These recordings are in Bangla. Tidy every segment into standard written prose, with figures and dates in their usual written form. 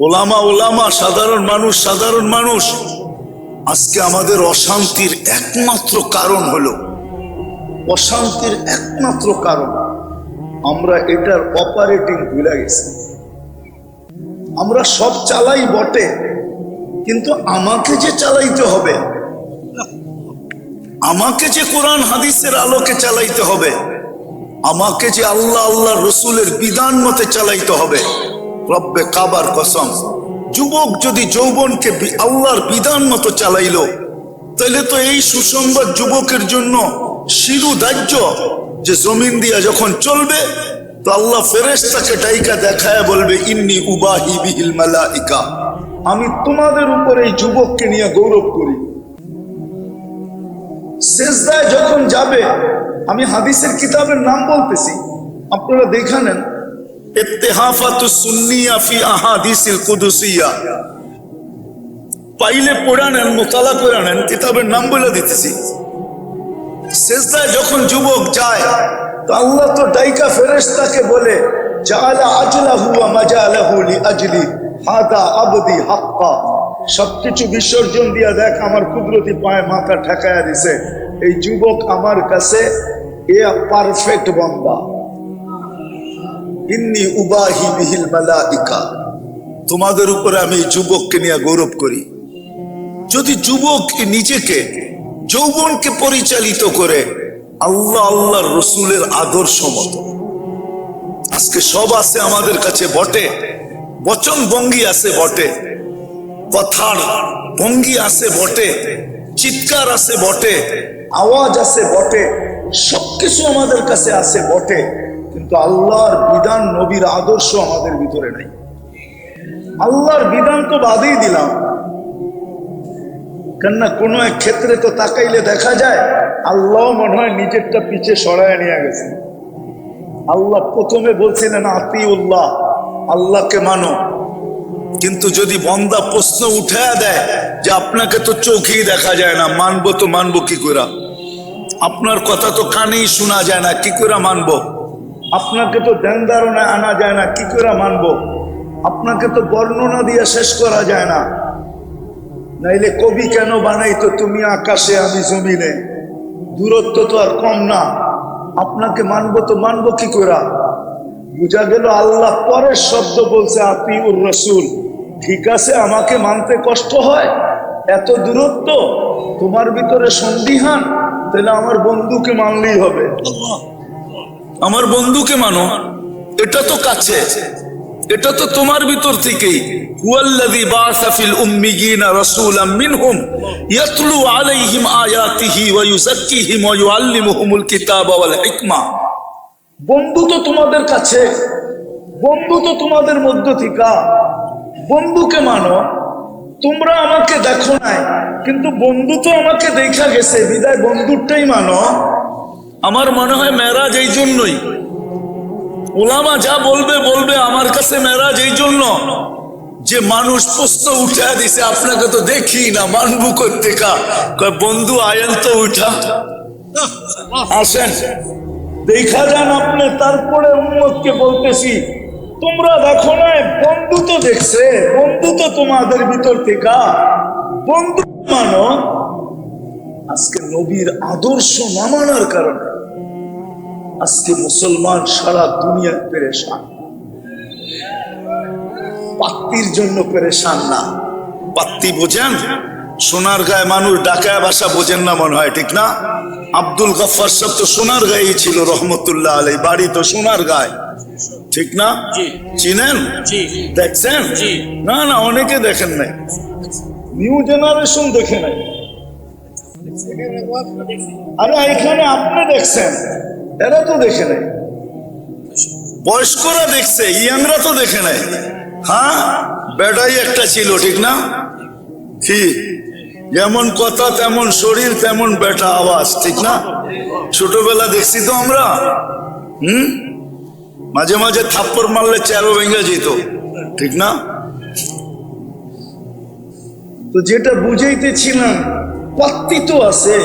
ওলামা ওলামা, সাধারণ মানুষ সাধারণ মানুষ। আজকে আমাদের অশান্তির একমাত্র কারণ হলো, অশান্তির একমাত্র কারণ আমরা এটার অপারেটিং ভুলে গেছি। আমরা সব চালাই বটে, কিন্তু আমাকে যে চালাইতে হবে, আমাকে যে কোরআন হাদিসের আলোকে চালাইতে হবে, আমাকে যে আল্লাহ আল্লাহ রসুলের বিধান মতে চালাইতে হবে। রব্বে কাবার কসম, যুবক যদি যৌবনকে আল্লাহর বিধান মতো চালাইলো, তাহলে তো এই সুসংবাদ যুবকের জন্য শিরুধার্য যে জমিন দিয়া যখন চলবে তো আল্লাহ ফেরেশতাকে ডাইকা দেখায় বলবে, ইন্নী উবাহি বিহিল মালাইকা, আমি তোমাদের উপর এই যুবককে নিয়ে গৌরব করি। সেজদায় যখন যাবে, আমি হাদিসের কিতাবের নাম বলতেছি, আপনারা দেখে নেন, ইত্তেহাফাতুস সুন্নিয়া ফি আহাদিসিল কুদুসিয়া, পাইলে পড়া নেন, মোতালা করে নেন, কিতাবের নাম বলে দিতেছি। সেজদায় যখন যুবক যায় তো আল্লাহ তো ডাইকা ফেরেশতাকে বলে, জাআলা আজলাহু ওয়া মাজালাহু লিআজলি হাদা আবদি হাক্কা, সবকিছু বিসর্জন দিয়া দেখ, আমার কুদরতি পায়ে মাথা ঠেকায়া দিছে, এই যুবক আমার কাছে এ পারফেক্ট বান্দা। ইন্নী উবাহি বিহিল মালাইকা, তোমাদের উপরে আমি এই যুবককে নিয়ে গৌরব করি। যদি যুবক নিজেকে যৌবনকে পরিচালিত করে আল্লাহ আল্লাহর রসুলের আদর্শ মতো, আজকে সব আছে আমাদের কাছে বটে, বচন ভঙ্গি আছে বটে, কথার ভঙ্গি আছে বটে, চিৎকার আছে বটে, আওয়াজ আছে বটে, সবকিছু আমাদের কাছে আছে বটে, কিন্তু আল্লাহর বিধান নবীর আদর্শ আমাদের ভিতরে নাই। আল্লাহর বিধান তো বাদেই দিলাম, কেননা কোনো এক ক্ষেত্রে তো তাকাইলে দেখা যায় আল্লাহ মনে হয় নিজেরটা পিছে সরায় নিয়ে গেছে। আল্লাহ প্রথমে বলছিলেন আতিউল্লাহ, আল্লাহকে মানো, কিন্তু যদি বন্দা প্রশ্ন উঠায়া দেয় যে আপনাকে তো চোখেই দেখা যায় না, মানবো তো মানবো কি করে, আপনার কথা তো কানেই শোনা যায় না, কি করে মানবো, আপনাকে তো ধ্যান ধারণায় আনা যায় না, কি করে মানবো, আপনাকে তো বর্ণনা দিয়ে শেষ করা যায় না, নাইলে কবি কেন বানাইতো তুমি আকাশে আমি জমিনে, দূরত্ব তো আর কম না, আপনাকে মানবো তো মানবো কি করে। বুঝা গেল আল্লাহ পরের শব্দ বলছে আতিউর রাসূল, ঠিক আছে আমাকে মানতে কষ্ট হয়, এত দূরত্ব, তোমার ভিতরে সন্দিহান, তাহলে আমার বন্ধুকে মানলেই হবে। আমার বন্ধুকে মানো, এটা তো কাছে, এটা তো তোমার ভিতর থেকেই। হুয়াল্লাযী বাআসা ফিল উম্মিয়িনা রাসূলাম মিনহুম ইয়াতলু আলাইহিম আয়াতিহি ওয়া ইউযাক্কিহিম ওয়া ইউআল্লিমুহুমুল কিতাবা ওয়াল হিকমা। বন্ধু তো তোমাদের কাছে, বন্ধু তো তোমাদের মধ্য থেকে, বন্ধুকে মানো। তোমরা আমাকে দেখো নাই, কিন্তু বন্ধু তো আমাকে দেখা গেছে, বিদায় বন্ধুরটাই মানো। আমার মনে হয় মেরাজ এই জন্যই, ওলামা যা বলবে বলবে, আমার কাছে মেরাজ এই জন্য যে মানুষ প্রশ্ন উঠা দিছে, আপনাকে তো দেখি না, মানবু করতে কা, বন্ধু আয়েন তো উঠা, আসেন দেখা যান আপনি। তারপরে উম্মতকে বলতেছি, তোমরা দেখো না, বন্ধু তো দেখছে, বন্ধু তো তোমাদের ভিতর থেকে, বন্ধু মানো। আজকে নবীর আদর্শ না মানার কারণে আজকে মুসলমান সারা দুনিয়া পেরেশান। পাত্তির জন্য পেরেশান না, পাত্তি বোঝেন? সোনার গায়ে মানুষ ডাকায় বাসা বোঝেন না মনে হয়, ঠিক না? আব্দুল গফফার সাহেব তো সোনার গায়েই ছিল রহমতুল্লাহ আলাই, বাড়ি তো সোনার গায়ে, ঠিক না? চিনেন, দেখছেন? না না, অনেকে দেখেন নাই, নিউ জেনারেশন দেখে নাই। আরে এখানে আপনি দেখছেন, এরা তো দেখে নাই, বয়স্করা দেখছে, ইয়াংরা তো দেখে নাই। হ্যাঁ, বেটাই একটা ছিল, ঠিক না? কি যেমন কথা তেমন শরীর তেমন বেটা আওয়াজ, ঠিক না? ছোটবেলা দেখছি তো আমরা, মাঝে মাঝে থাপ্পড় মারলে চেয়ারও ভেঙে যেত, ঠিক না? তো যেটা বুঝাইতেছিলাম, পাত্তি তো আছে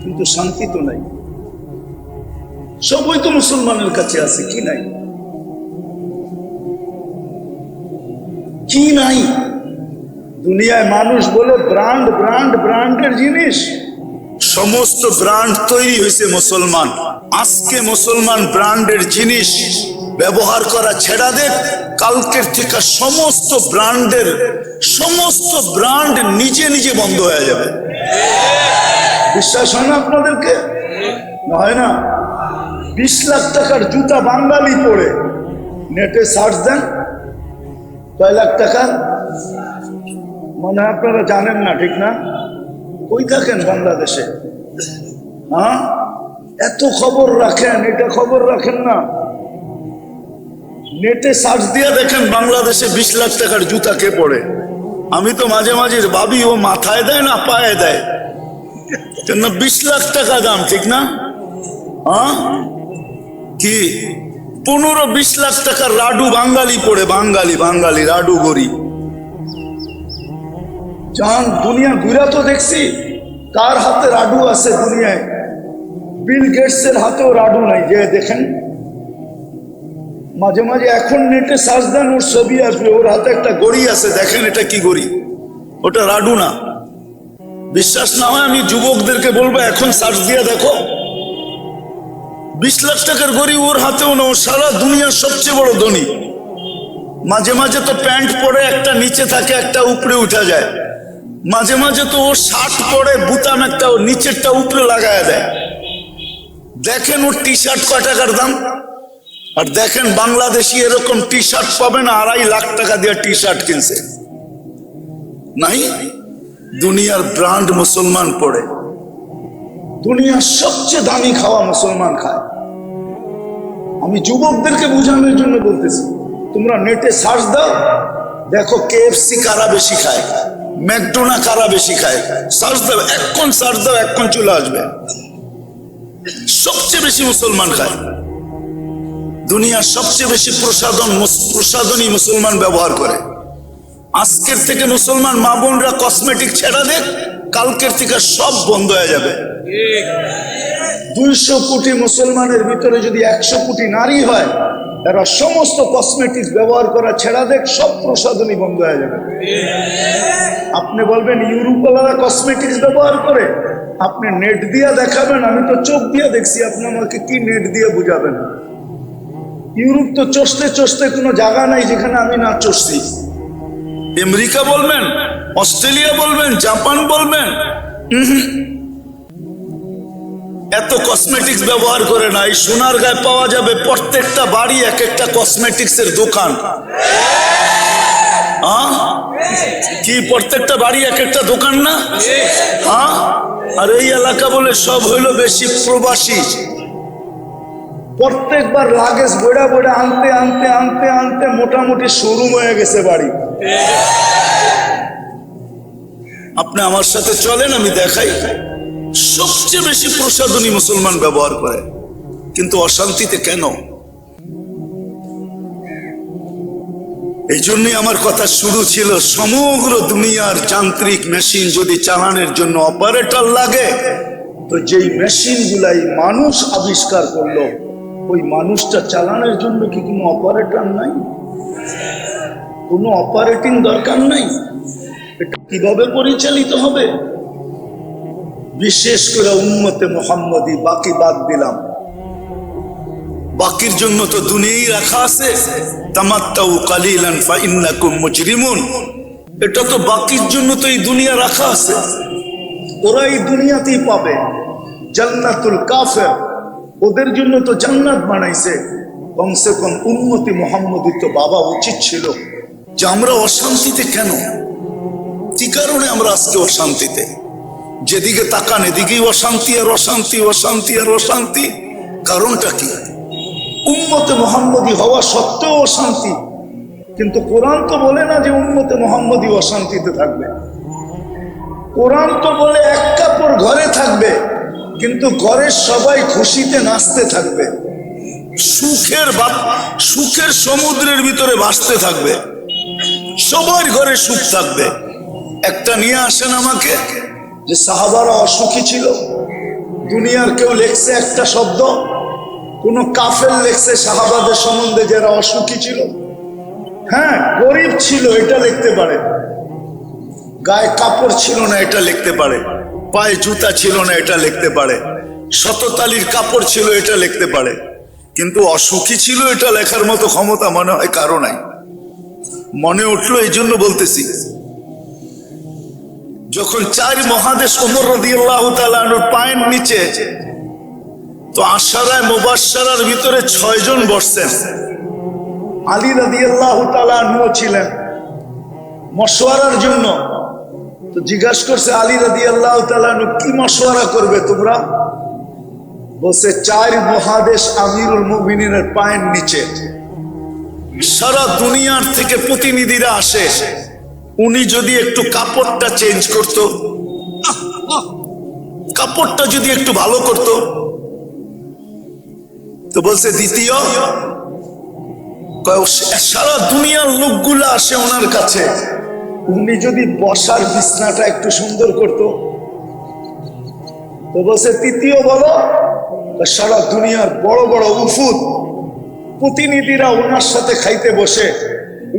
কিন্তু শান্তি তো নাই। সবই তো মুসলমানের কাছে আছে, কি নাই? কি নাই দুনিয়ায়? মানুষ বলে ব্র্যান্ড ব্র্যান্ড ব্র্যান্ডের জিনিস, সমস্ত ব্র্যান্ড তৈরি হয়েছে মুসলমান। আজকে মুসলমান ব্র্যান্ডের জিনিস ব্যবহার করা ছেড়া দেখ, কালকের থেকে সমস্ত ব্র্যান্ড নিজে নিজে বন্ধ হয়ে যাবে। বিশ্বাস হয় না আপনাদেরকে? হয় না? 20 লাখ টাকার জুতা বাঙালি পরে নেটে সার্চ দেন, কয় লাখ টাকা? মনে হয় আপনারা জানেন না, ঠিক না? কই থাকেন বাংলাদেশে? হ্যাঁ, এত খবর রাখেন, এটা খবর রাখেন না। নেটে সার্চ দিয়ে দেখেন বাংলাদেশে 20 লাখ টাকার জুতা কে পড়ে। আমি তো মাঝে মাঝে ভাবি ও মাথায় দেয় না পায়ে দেয়, 20 লাখ টাকা দাম, ঠিক না? হ্যাঁ, কি 15-20 লাখ টাকার রাডু বাঙালি পড়ে, বাঙালি রাডু গরি। জান দুনিয়া ঘুরা তো দেখছি কার হাতে রাডু আছে দুনিয়ায়। বিল গেটসের হাতেও রাডু নাই, যে দেখেন মাঝে মাঝে এখন নেটে সার্চ দেন, ওর ছবি আসবে, ওর হাতে একটা গড়ি আছে, দেখেন এটা কি গড়ি, ওটা রাডু না। বিশ্বাস না হয় আমি যুবকদেরকে বলবো এখন সার্চ দিয়ে দেখো, 20 লাখ টাকার গড়ি ওর হাতেও না, ও সারা দুনিয়ার সবচেয়ে বড় ধনী। মাঝে মাঝে তো প্যান্ট পরে একটা নিচে থাকে, একটা উপরে উঠা যায়। মাঝে মাঝে তো ও শার্ট পরে বুতাম একটা নিচেরটা উপরে লাগায় দেয়। দেখেন ওর টি শার্ট কয় টাকার দাম, আর দেখেন বাংলাদেশি এরকম টি শার্ট পাবেন 2.5 লাখ টাকা দিয়ে টি শার্ট কিনছে। নাই, দুনিয়ার ব্র্যান্ড মুসলমান পড়ে, দুনিয়ার সবচেয়ে দামি খাওয়া মুসলমান খায়। আমি যুবকদেরকে বোঝানোর জন্য বলতেছি, তোমরা নেটে সার্চ দাও, দেখো KFC কারা বেশি খায়, ম্যাকডোনা কারা বেশি খায়, সার্চ দাও, এখন সার্চ দাও, এখন চলে আসবে। সবচেয়ে বেশি মুসলমান খায়, দুনিয়ার সবচেয়ে বেশি প্রসাধনী মুসলমান ব্যবহার করে। আজকের থেকে মুসলমান মা বোনরা কসমেটিক ছেড়া দেখ, কালকের থেকে সব বন্ধ হয়ে যাবে। 200 কোটি মুসলমানের ভিতরে যদি 100 কোটি নারী হয়, এরা সমস্ত কসমেটিক্স ব্যবহার করা ছেড়া দেখ, সব প্রসাধনী বন্ধ হয়ে যাবে। আপনি বলবেন ইউরোপওয়ালারা কসমেটিক্স ব্যবহার করে, আপনি নেট দিয়ে দেখাবেন, আমি তো চোখ দিয়ে দেখছি, আপনি আমাকে কি নেট দিয়ে বুঝাবেন? ইউরোপ তো চষতে কোনো জায়গা নাই যেখানে আমি না চষছি। আমেরিকা বলবেন, অস্ট্রেলিয়া বলবেন, জাপান বলবেন, এত কসমেটিক্স ব্যবহার করে না। এই সোনারগাঁয়ে পাওয়া যাবে প্রত্যেকটা বাড়ি এক একটা কসমেটিক্স এর দোকান। কি প্রত্যেকটা বাড়ি এক একটা দোকান না? আর এই এলাকা বলে সব হইলো বেশি প্রবাসী। প্রত্যেকবার লাগেজ বইড়া আনতে আনতে আনতে আনতে মোটামুটি শোরুম হয়ে গেছে বাড়ি। আপনি আমার সাথে চলেন, আমি দেখাই। সবচেয়ে বেশি প্রসাধনী মুসলমান ব্যবহার করে, কিন্তু অশান্তিতে কেন? এই জন্যই আমার কথা শুরু ছিল, সমগ্র দুনিয়ার যান্ত্রিক মেশিন যদি চালানোর জন্য অপারেটর লাগে, তো যেই মেশিন গুলাই মানুষ আবিষ্কার করলো, ওই মানুষটা চালানোর জন্য কি কোনো অপারেটর নাই? কোনো অপারেটিং দরকার নাই? এটা কিভাবে পরিচালিত হবে? বিশেষ করে উম্মতে মুহাম্মদী, বাকি বাদ দিলাম। বাকির জন্য তো দুনিয়াই রাখা আছে, তামাত্তাউ কালিলান ফাইন্নাকুম মুজরিমুন। এটা তো বাকির জন্য তো এই দুনিয়া রাখা আছে, ওরা এই দুনিয়াতেই পাবে। জান্নাতুল কাফের, ওদের জন্য তো জান্নাত বানাইছে। কমসে কম উম্মতি মুহাম্মদী তো বাবা উচিত ছিল যে আমরা অশান্তিতে কেন? কি কারণে আমরা আজকে অশান্তিতে? যেদিকে তাকান এদিকেই অশান্তি আর অশান্তি, অশান্তি আর অশান্তি। কারণটা কি? উম্মতে মুহাম্মদী হওয়া সত্ত্বেও অশান্তি। কিন্তু কোরআন তো বলে না যে উম্মতে মুহাম্মদী অশান্তিতে থাকবে। কোরআন তো বলে এক কাপড় ঘরে থাকবে, কিন্তু ঘরের সবাই খুশিতে নাচতে থাকবে, সুখের সমুদ্রের ভিতরে ভাসতে থাকবে, সবার ঘরে সুখ থাকবে। একটা নিয়ে আসেন আমাকে, যে সাহাবারা অসুখী ছিল। দুনিয়ার কেউ লেখছে একটা শব্দ? কোন কাফের লেখছে সাহাবাদের সম্বন্ধে যারা অসুখী ছিল? হ্যাঁ, গরিব ছিল এটা লিখতে পারে, গায়ে কাপড় ছিল না এটা লিখতে পারে, পায়ে জুতা ছিল না এটা লিখতে পারে, শততালির কাপড় ছিল এটা লিখতে পারে, কিন্তু অসুখী ছিল এটা লেখার মতো ক্ষমতা মনে হয় কারো নাই। মনে উঠলো এই জন্য বলতেছি, যখন 4 মহাদেশ ওমর রাদিয়াল্লাহু তাআলা আনহুর পায়ের নিচে, তো আশারায়ে মুবাশশারার ভিতরে 6 জন বসছেন, আলী রাদিয়াল্লাহু তাআলা আনহু ছিলেন মশওয়ারার জন্য। তো জিজ্ঞাসা করছে আলী রাদিয়াল্লাহু তাআলা আনহু, কি মশওয়ারা করবে তোমরা? বলছে 4 মহাদেশ আমিরুল মুমিনিনের পায়ের নিচে, সারা দুনিয়ার থেকে প্রতিনিধিরা আসে, উনি যদি একটু কাপড়টা চেঞ্জ করত, কাপড়টা যদি একটু ভালো করত। তো বলছে দ্বিতীয়, সারা দুনিয়ার লোকগুলো আসে ওনার কাছে, উনি যদি বসার বিছনাটা একটু সুন্দর করত। তো বলছে তৃতীয় বলো, সারা দুনিয়ার বড় বড় উফুদ প্রতিনিধিরা ওনার সাথে খাইতে বসে,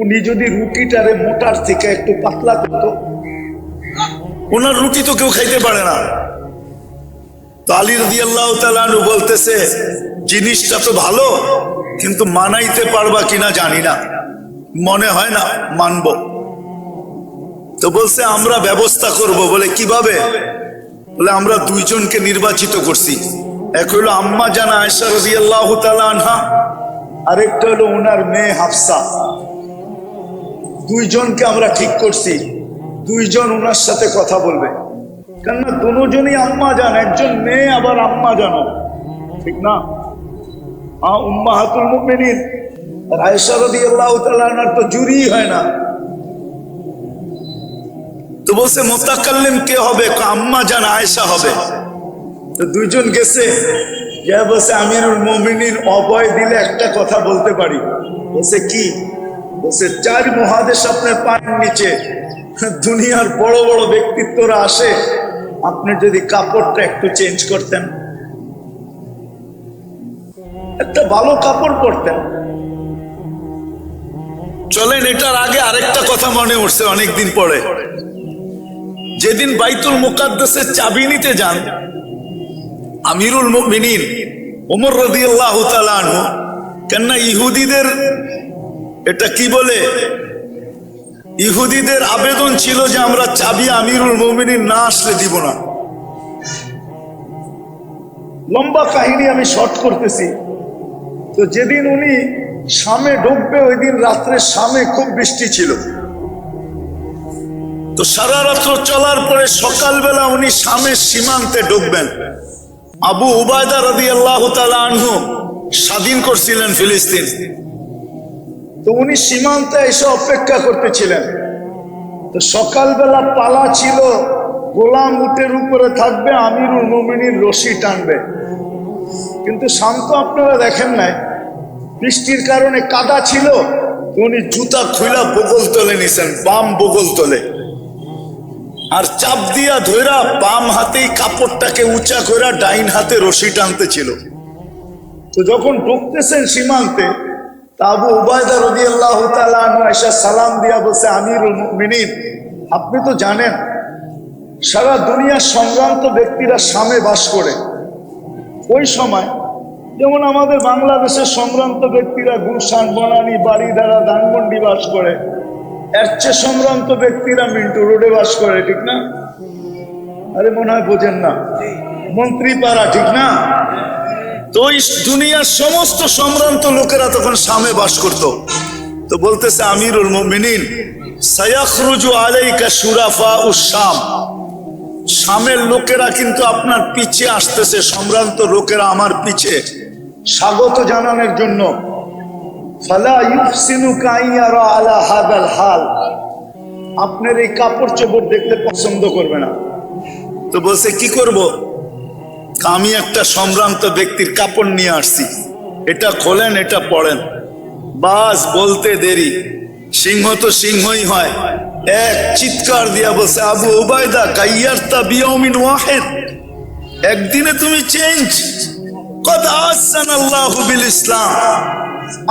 উনি যদি রুটিটারে মোটার থেকে একটু পাতলা করত। ওনার রুটি তো কেউ খাইতে পারে না। তো আলী রাদিয়াল্লাহু তাআলা আনহু বলতেছে, জিনিসটা তো ভালো, কিন্তু মানাইতে পারবা কিনা জানি না, মনে হয় না মানব। তো বলছে আমরা ব্যবস্থা করব। বলে কিভাবে? বলে আমরা 2 জনকে নির্বাচিত করছি, এক হলো আম্মা জান আয়েশা রাদিয়াল্লাহু তাআলা আনহা, আরেকটা হলো ওনার মেয়ে হাফসা। 2 জনকে আমরা ঠিক করছি, 2 জন ওনার সাথে কথা বলবে। কেননা দুজনই আম্মা জান, একজন মেয়ে আবার আম্মা জানো, ঠিক না? উম্মাহাতুল মুমিনিন আর আয়েশা রাদিয়াল্লাহু তাআলা আনহার তো জুরি হয় না। তো বলছে মুতাকাল্লিম কে হবে? আম্মা জান আয়েশা হবে। তো 2 জন গেছে, যা বলছে আমিরুল মুমিনিন অভয় দিলে একটা কথা বলতে পারি। বলছে কি? বলছে 4 মহাদেশ আপনার পায়ের নিচে, দুনিয়ার বড় বড় ব্যক্তিত্বরা আসে, আপনি যদি কাপড়টা একটু চেঞ্জ করতেন, একটা ভালো কাপড় পরতেন। চলেন, এটার আগে আরেকটা কথা মনে উঠছে অনেকদিন পরে, যেদিন বাইতুল মুকাদ্দাসের চাবি নিতে যান আমিরুল মুমিনিন ওমর রাদিয়াল্লাহু তাআলা আনহু, কেননা ইহুদিদের এটা কি বলে, ইহুদিদের আবেদন ছিল যে আমরা চাবি আমিরুল মুমিনিন না আসলে দিব না। লম্বা কাহিনী আমি শর্ট করতেছি। তো যেদিন উনি শামে ঢুকবে, ওই দিন রাত্রে শামে খুব বৃষ্টি ছিল। তো সারা রাত্র চলার পরে সকালবেলা উনি শামের সীমান্তে ঢুকবেন। আবু উবায়দা রাদিয়াল্লাহু তাআলা আনহু স্বাধীন করছিলেন ফিলিস্তিন। তো উনি সীমান্তে এসে অপেক্ষা করতেছিলেন। তো সকালবেলা পালা ছিল, গোলাম উটের উপরে থাকবে, আমিরুল মুমিনিন রশি টানবে। কিন্তু শান্ত আপনারা দেখেন নাই, বৃষ্টির কারণে কাদা ছিল। উনি জুতা খুইলা বগল তলে নিছেন, বাম বগল তলে, আর চাপ দিয়া ধইরা বাম হাতেই কাপড়টাকে উঁচা কইরা ডাইন হাতে রশি টানতে ছিল। তো যখন ঢুকতেছেন সীমান্তে, তা আবু উবায়দা রাদিয়াল্লাহু তাআলা আনহু আয়েশা সালাম দিয়া বলছে, আমিরুল মুমিনিন, আপনি তো জানেন সারা দুনিয়ার সম্ভ্রান্ত ব্যক্তিরা শামে বাস করে। ওই সময় যেমন আমাদের বাংলাদেশের সম্ভ্রান্ত ব্যক্তিরা গুলশান, বনানী, বাড়িধারা, ধানমন্ডি বাস করে, এর চেয়ে সম্ভ্রান্ত ব্যক্তিরা মিন্টু রোডে বাস করে, ঠিক না? আরে মনে হয় বোঝেন না, মন্ত্রীপাড়া, ঠিক না? তো ওই দুনিয়ার সমস্ত সম্ভ্রান্ত লোকেরা তখন শামে বাস করত। তো বলতেছে আমিরুল মুমিনিন, সায়াখরুজু আলাইকা শুরাফাউশ শাম, শামের লোকেরা কিন্তু আপনার পিছে আসতেছে, সম্ভ্রান্ত লোকেরা আমার পিছে স্বাগত জানানোর জন্য। ফালা ইউহসিনুকা আইয়ারা আলা হাদাল হাল, আপনার এই কাপড় চোপড় দেখলে পছন্দ করবে না। তো বলছে কি করব? আমি একটা সম্ভ্রান্ত ব্যক্তির কাপড় নিয়ে আসছি, এটা খোলেন, এটা পড়েন। বাস বলতে দেরি, সিংহ তো সিংহই হয়। এক চিৎকার দিয়া বলছে, আবু উবায়দা গাইয়ারতা বিয়াউমিন ওয়াহিদ, একদিনে তুমি চেঞ্জ। কদ আহসানাল্লাহু বিল ইসলাম,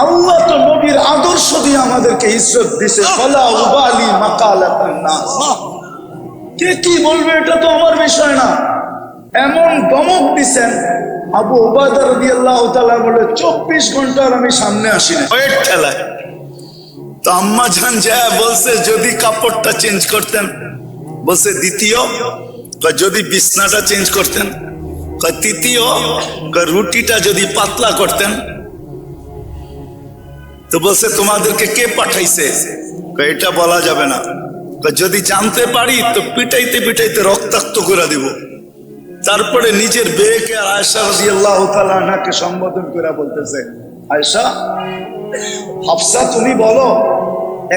আল্লাহ তো নবীর আদর্শ দিয়ে আমাদেরকে ইজ্জত দিছে, ফালা উবালি মাকালাতান নাস। কে কি বলবে এটা তো আমার বিষয় না। এমন দমক দিছেন, আবু উবাদা রাদিয়াল্লাহু তাআলা বলে 24 ঘন্টার আমি সামনে আসি না, ওয়েট ঠেলায়। তো আম্মা জান যা বলছে যদি কাপড়টা চেঞ্জ করতেন, বলছে দ্বিতীয়, যদি বিছনাটা চেঞ্জ করতেন, তৃতীয়, রুটিটা যদি পাতলা করতেন। তো বলছে তোমাদেরকে কে পাঠাইছে, এটা বলা যাবে না, যদি জানতে পারি তো পিটাইতে পিটাইতে রক্তাক্ত করে দিব। তারপরে নিজের বেয়েকে আর আয়েশা রাদিয়াল্লাহু তাআলা আনহাকে সম্বোধন করে বলতেছে, আয়েশা, হাফসা তুমি বলো,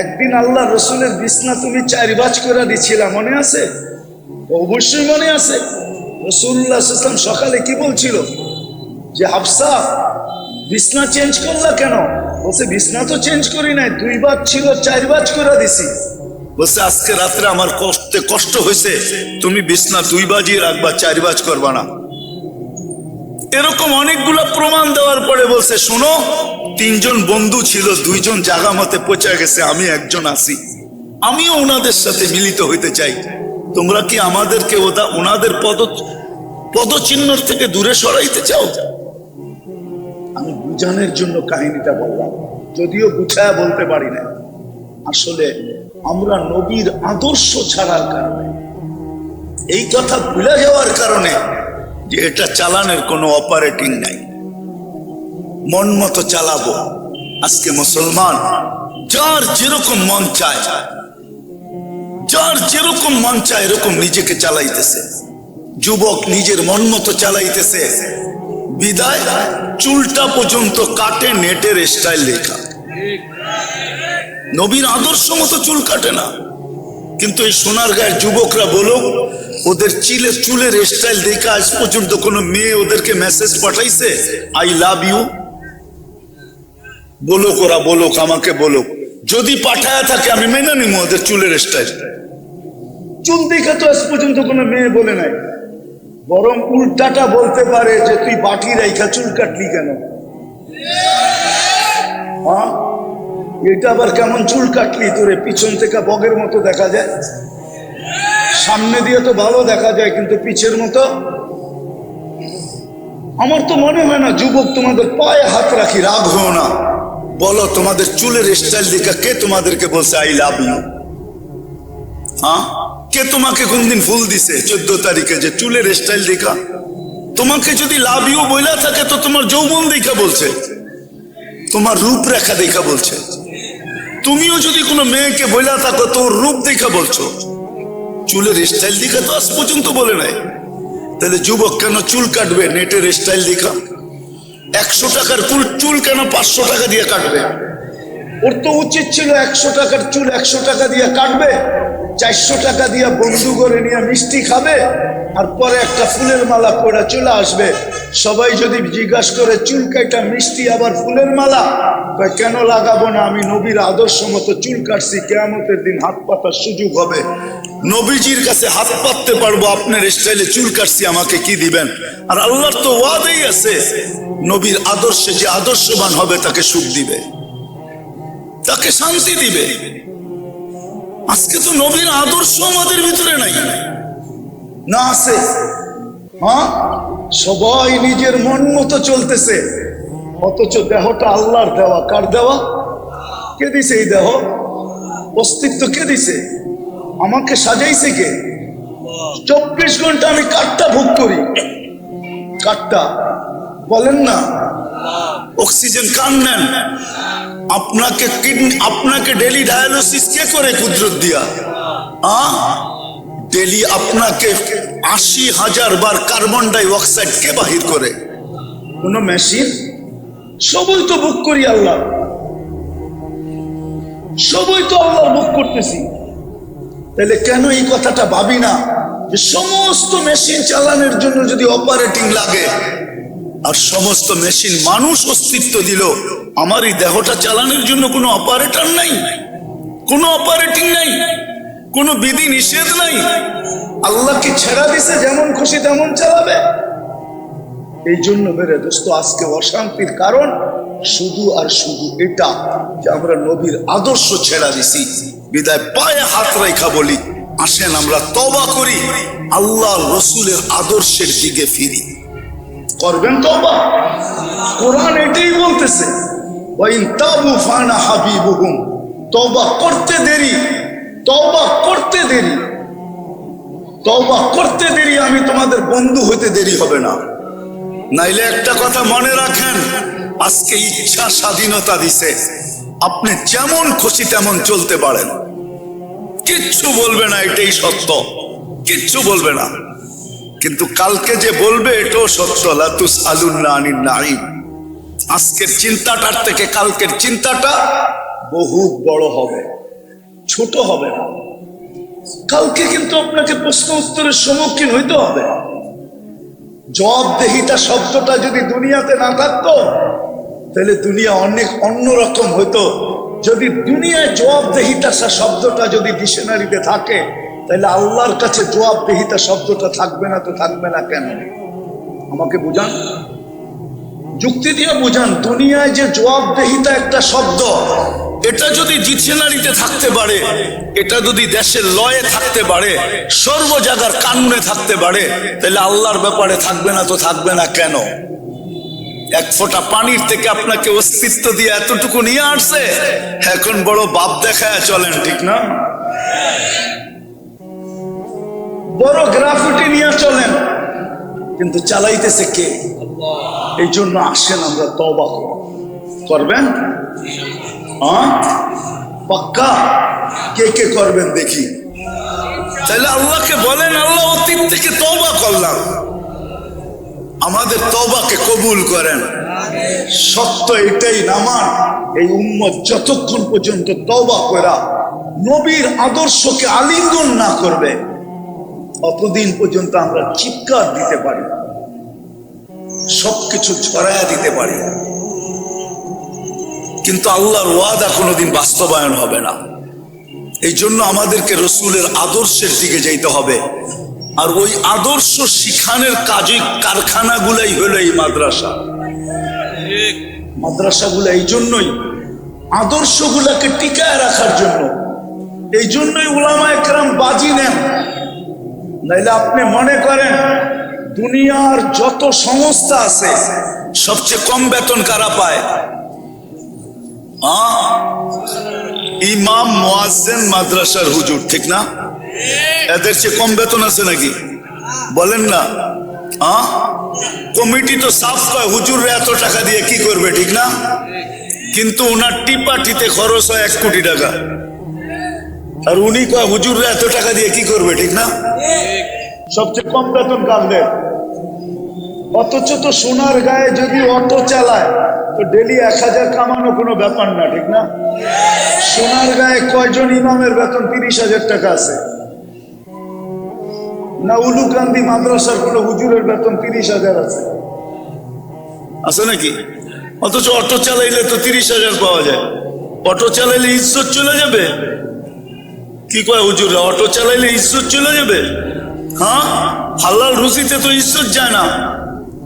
একদিন আল্লাহ রসুলের বিছনা তুমি 4 ভাঁজ করে দিছিলা, মনে আছে? অবশ্যই মনে আছে। রাসূলুল্লাহ সাল্লাল্লাহু আলাইহি ওয়াসাল্লাম সকালে কি বলছিল যে হাফসা বিছনা চেঞ্জ করলা কেন? বলছে বিছনা তো চেঞ্জ করি নাই, 2 ভাঁজ ছিল 4 ভাঁজ করে দিছি। বলছে আজকে রাত্রে আমার কষ্ট হয়েছে, তুমি বিছনা 2 ভাঁজই রাখবা, 4 ভাঁজ করবা না। এরকম অনেকগুলো প্রমাণ দেওয়ার পরে বলছে শোনো, 3 জন বন্ধু ছিল, 2 জন জাগা মতে পচে গেছে, আমি একজন আছি, আমিও ওনাদের সাথে মিলিত হইতে চাই। তোমরা কি আমাদেরকে ওনাদের পদচিহ্ন থেকে দূরে সরাইতে চাও? আমি বুঝানোর জন্য কাহিনীটা বললাম, যদিও বুঝায় বলতে পারি না। আসলে আমরা নবীর আদর্শ ছাড়ার কারণে, এই কথা ভুলে যাওয়ার কারণে যে এটা চালানোর কোনো অপারেটিং নাই, মন মতো চালাবো। আজকে মুসলমান যার যেরকম মন চায়, যার যেরকম মন চায় এরকম নিজেকে চালাইতেছে। যুবক নিজের মন মতো চালাইতেছে, বিদায় চুলটা পর্যন্ত কাটে নেটের স্টাইল লেখা। নবীর আদর্শ মতো চুল কাটে না। কিন্তু এই সোনারগাঁয়ের যুবকরা বলো, ওদের চুলের স্টাইল দেখে আজ পর্যন্ত কোনো মেয়ে ওদেরকে মেসেজ পাঠাইছে আই লাভ ইউ? বলুক, ওরা বলুক, আমাকে বলুক। যদি পাঠায় থাকে আমি মেনে নিব ওদের চুলের স্টাইল। চুল দেখে তো আজ পর্যন্ত কোনো মেয়ে বলে নাই, বরং উল্টাটা বলতে পারে যে তুই বাটি রাইখা চুল কাটলি কেন? হ্যাঁ, এটা আবার কেমন চুল কাটলি তোরে? পিছন থেকে বগের মতো দেখা যায়, সামনে দিয়ে তো ভালো দেখা যায়, কিন্তু পিছের মতো। আমার তো মনে হয় না যুবক তোমাদের পায়ে হাত রাখি, রাগ হও না, বলো তোমাদের চুলের স্টাইল দেখা কে তোমাদেরকে বলছে আই লাভ ইউ? হ্যাঁ, কে তোমাকে কোনদিন ফুল দিছে 14 তারিখে যে চুলের স্টাইল দেখা? তোমাকে যদি লাভ ইউ বইলা থাকে তো তোমার যৌবন দেখা বলছে, তোমার রূপরেখা দেখা বলছে। তুমিও যদি কোনো মেয়েকে বইলা থাকো তোর রূপ দেখা বলছো, চুলের স্টাইল দেখা তো আজ পর্যন্ত বলে নাই। তাহলে যুবক কেন চুল কাটবে নেটের স্টাইল দেখা? 100 টাকার চুল কেন 500 টাকা দিয়ে কাটবে? ওর তো উচিত ছিল 100 টাকার চুল 100 টাকা দিয়ে কাটবে, 400 টাকা দিয়ে বন্ধু করে নিয়ে মিষ্টি খাবে, আর পরে একটা ফুলের মালা পরে চলে আসবে। সবাই যদি জিজ্ঞাসা করে চুল কাটা মিষ্টি আবার ফুলের মালা, কেন লাগাবো না? আমি নবীর আদর্শ মতো চুল কাটছি, কিয়ামতের দিন হাত পাতার সুযোগ হবে, নবীজির কাছে হাত পাততে পারবো, আপনার স্টাইলে চুল কাটছি, আমাকে কি দিবেন? আর আল্লাহর তো ওয়াদাই আছে, নবীর আদর্শে যে আদর্শবান হবে তাকে সুখ দিবে, তাকে শান্তি দিবে। আজকে তো নবীর আদর্শ আমাদের ভিতরে নাই, না আছে? হ্যাঁ, সবাই নিজের মন মতো চলতেছে, অথচ দেহটা আল্লাহর দেওয়া। কার দেওয়া? কে দিছে এই দেহ? অস্তিত্ব কে দিছে? আমাকে সাজাইছে কে? 24 ঘন্টা আমি কাঠটা ভোগ করি, কাঠটা বলেন না। অক্সিজেন কান নেন, আপনাকে ডেলি ডায়ালিসিস কে করে? কুদরত দিয়া। ডেলি আপনাকে 80,000 বার কার্বন ডাই অক্সাইড কে বাহির করে? কোন মেশিন? সবই তো বুক করি আল্লাহ, সবই তো আল্লাহ বুক করতেছি। তাহলে কেন এই কথাটা ভাবি না যে সমস্ত মেশিন চালানোর জন্য যদি অপারেটিং লাগে, আর সমস্ত মেশিন মানুষ অস্তিত্ব দিল, আমার এই দেহটা চালানোর জন্য কোনো অপারেটর নাই, কোনো অপারেটিং নাই, কোনো বিধি নিষেধ নাই। আল্লাহ কি ছেড়া দিছে যেমন খুশি তেমন চালাবে? এই জন্য মেরে দোস্ত আজকে অশান্তির কারণ শুধু আর শুধু এটা যে আমরা নবীর আদর্শ ছেড়া দিছি। বিদায় পায়ে হাত রেখা বলি, আসেন আমরা তওবা করি, আল্লাহ রসুলের আদর্শের দিকে ফিরি। করবেন তওবা? কোরআন এটাই বলতেছে, ওয়াইন তাবু ফানা হাবিবুহুম, তওবা করতে দেরি, তওবা করতে দেরি, তওবা করতে দেরি, আমি তোমাদের বন্ধু হতে দেরি হবে না। নাইলে একটা কথা মনে রাখেন, আজকে ইচ্ছা স্বাধীনতা দিছে, আপনি যেমন খুশি তেমন চলতে পারেন, কিচ্ছু বলবে না, এটাই সত্য, কিচ্ছু বলবে না। কিন্তু কালকে যে বলবে এটাও সত্য, লা তুসআলুন্না আনিন নাঈম। আজকের চিন্তাটার থেকে কালকের চিন্তাটা বহুত বড় হবে, ছোট হবে না। কালকে কিন্তু আপনাকে প্রশ্ন উত্তরের সম্মুখীন হইতে হবে। জবাবদেহিতা শব্দটা যদি দুনিয়াতে না থাকতো তাহলে দুনিয়া অনেক অন্যরকম হইতো। যদি দুনিয়ায় জবাবদেহিতা শব্দটা যদি ডিকশনারিতে থাকে, তাহলে আল্লাহর কাছে জবাবদেহিতা শব্দটা থাকবে না। তো থাকবে না কেন? আমাকে বুঝান, যুক্তি দিয়ে বুঝান। দুনিয়ায় যে জবাবদেহিতা একটা শব্দ, এটা যদি ডিকশনারিতে থাকতে পারে, এটা যদি দেশের লয়ে থাকতে পারে, সর্ব জায়গার কানুনে থাকতে পারে, তাহলে আল্লাহর ব্যাপারে থাকবে না। তো থাকবে না কেন? এক ফোঁটা পানির থেকে আপনাকে অস্তিত্ব দিয়ে এতটুকু নিয়ে আসছে, এখন বড় বাপ দেখায় চলেন, ঠিক না? বড় গ্রাফিটি নিয়ে চলেন, কিন্তু চালাইতেছে কে? এই জন্য আসেন আমরা তওবা করবেন। পাক্কা? কে কে করবেন দেখি? তাহলে আল্লাহকে বলেন, আল্লাহ অতীত থেকে তওবা করলাম, আমাদের তওবাকে কবুল করেন। সত্য এটাই, নামান এই উম্মত যতক্ষণ পর্যন্ত তওবা করা নবীর আদর্শকে আলিঙ্গন না করবে, অতদিন পর্যন্ত আমরা চিৎকার দিতে পারি, সবকিছু ছড়ায়া দিতে পারি, কিন্তু আল্লাহর ওয়াদা কোনোদিন বাস্তবায়ন হবে না। এই জন্য আমাদেরকে রসুলের আদর্শের দিকে যেতে হবে। আর ওই আদর্শ শিখানোর কাজে কারখানাগুলাই হলো এই মাদ্রাসা। মাদ্রাসাগুলো এই জন্যই, আদর্শগুলোকে টিকায় রাখার জন্য। এই জন্যই উলামায়ে কেরাম বাজি নেন। নাইলে আপনি মনে করেন দুনিয়ার যত সংস্থা আছে সবচেয়ে কম বেতন কারা পায়? ইমাম, মুয়াজ্জিন, মাদ্রাসার হুজুর, ঠিক না? এদের চেয়ে কম বেতন আছে নাকি? বলেন না। কমিটি তো সাফ কয় হুজুররা এত টাকা দিয়ে কি করবে, ঠিক না? কিন্তু উনার টিপাটিতে খরচ হয় 1 কোটি টাকা, আর উনি কয় হুজুররা এত টাকা দিয়ে কি করবে, ঠিক না? সবচেয়ে কম বেতন কাঁদবে। অথচ তো সোনার গায়ে যদি অটো চালায় তো ডেলি 1000 কামানো কোনো ব্যাপার না, ঠিক না? সোনার গায়ে কয়জন ইমামের বেতন 30,000 টাকা আছে? না উলুকান্দি মাদ্রাসার কোন হুজুরের বেতন 30,000 আছে? আছে নাকি? অথচ অটো চালাইলে তো 30,000 পাওয়া যায়। অটো চালাইলে ইজ্জত চলে যাবে। কি কয় হুজুররা? অটো চালাইলে ইজ্জত চলে যাবে? হালাল রুজিতে তো ইজ্জত যায় না।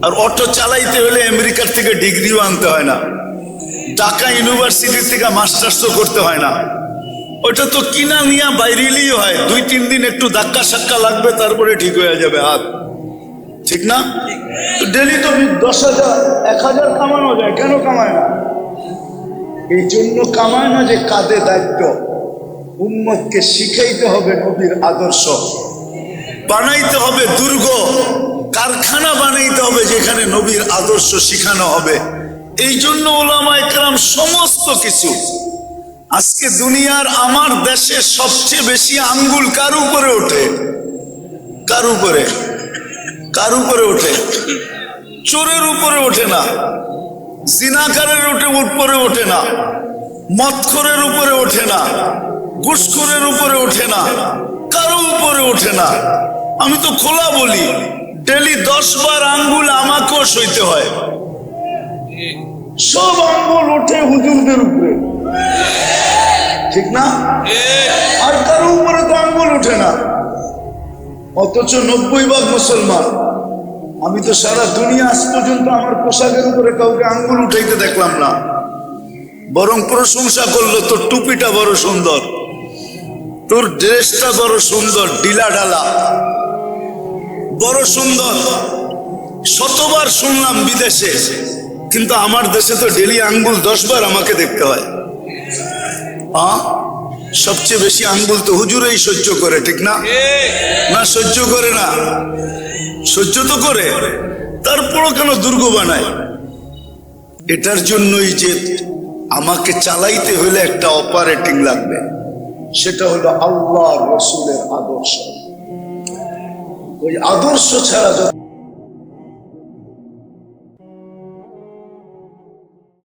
আর অটো চালাইতে হলে আমেরিকার থেকে ডিগ্রিও আনতে হয় না, ঢাকা ইউনিভার্সিটি থেকে মাস্টার্সও করতে হয় না। ওটা তো কিনা নিয়ে বাইরেলেই হয়, 2-3 দিন একটু ধাক্কা সাক্কা লাগবে, তারপরে ঠিক হয়ে যাবে হাত, ঠিক না? ডেলি তো 10,000 1,000 কামানো যায়, কেন কামায় না? এই জন্য কামায় না যে কাঁধে দায়িত্ব। উম্মতকে শিখাইতে হবে নবীর আদর্শ, বানাইতে হবে দুর্গ, কারখানা বানাইতে হবে যেখানে নবীর আদর্শ শিখানো হবে। এই জন্য উলামায়ে কেরাম সমস্ত কিছু। আজকে দুনিয়ার আমার দেশে সবচেয়ে বেশি আঙ্গুল কার উপরে ওঠে? কার উপরে? কার উপরে ওঠে? চোরের উপরে ওঠে না, জিনাকারের উপরে ওঠে না, মদখোরের উপরে ওঠে না, ঘুষখোরের উপরে ওঠে না, কারো উপরে ওঠে না। আমি তো খোলা বলি, ডেলি 10 বার আঙ্গুল আমাকেও সইতে হয়। সব আঙ্গুল ওঠে হুজুরদের উপরে, ঠিক না? আর কারো উপরে তো আঙ্গুল ওঠে না। অথচ 90 ভাগ মুসলমান আমি তো সারা দুনিয়া আজ পর্যন্ত আমার পোশাকের উপরে কাউকে আঙ্গুল উঠাইতে দেখলাম না, বরং প্রশংসা করলো তোর টুপিটা বড় সুন্দর, তোর ড্রেসটা বড় সুন্দর, ডিলা ডালা বড় সুন্দর। শতবার শুনলাম বিদেশে, কিন্তু আমার দেশে তো ডেলি আঙ্গুল 10 বার আমাকে দেখতে হয়। সবচেয়ে বেশি আঙ্গুল তো হুজুরেই সহ্য করে, ঠিক না? না সহ্য করে না? সহ্য তো করে, তারপরও কেন দুর্গ বানায়? এটার জন্যই যে আমাকে চালাইতে হলে একটা অপারেটিং লাগবে, সেটা হলো আল্লাহ রসুলের আদর্শ। ওই আদর্শ ছাড়া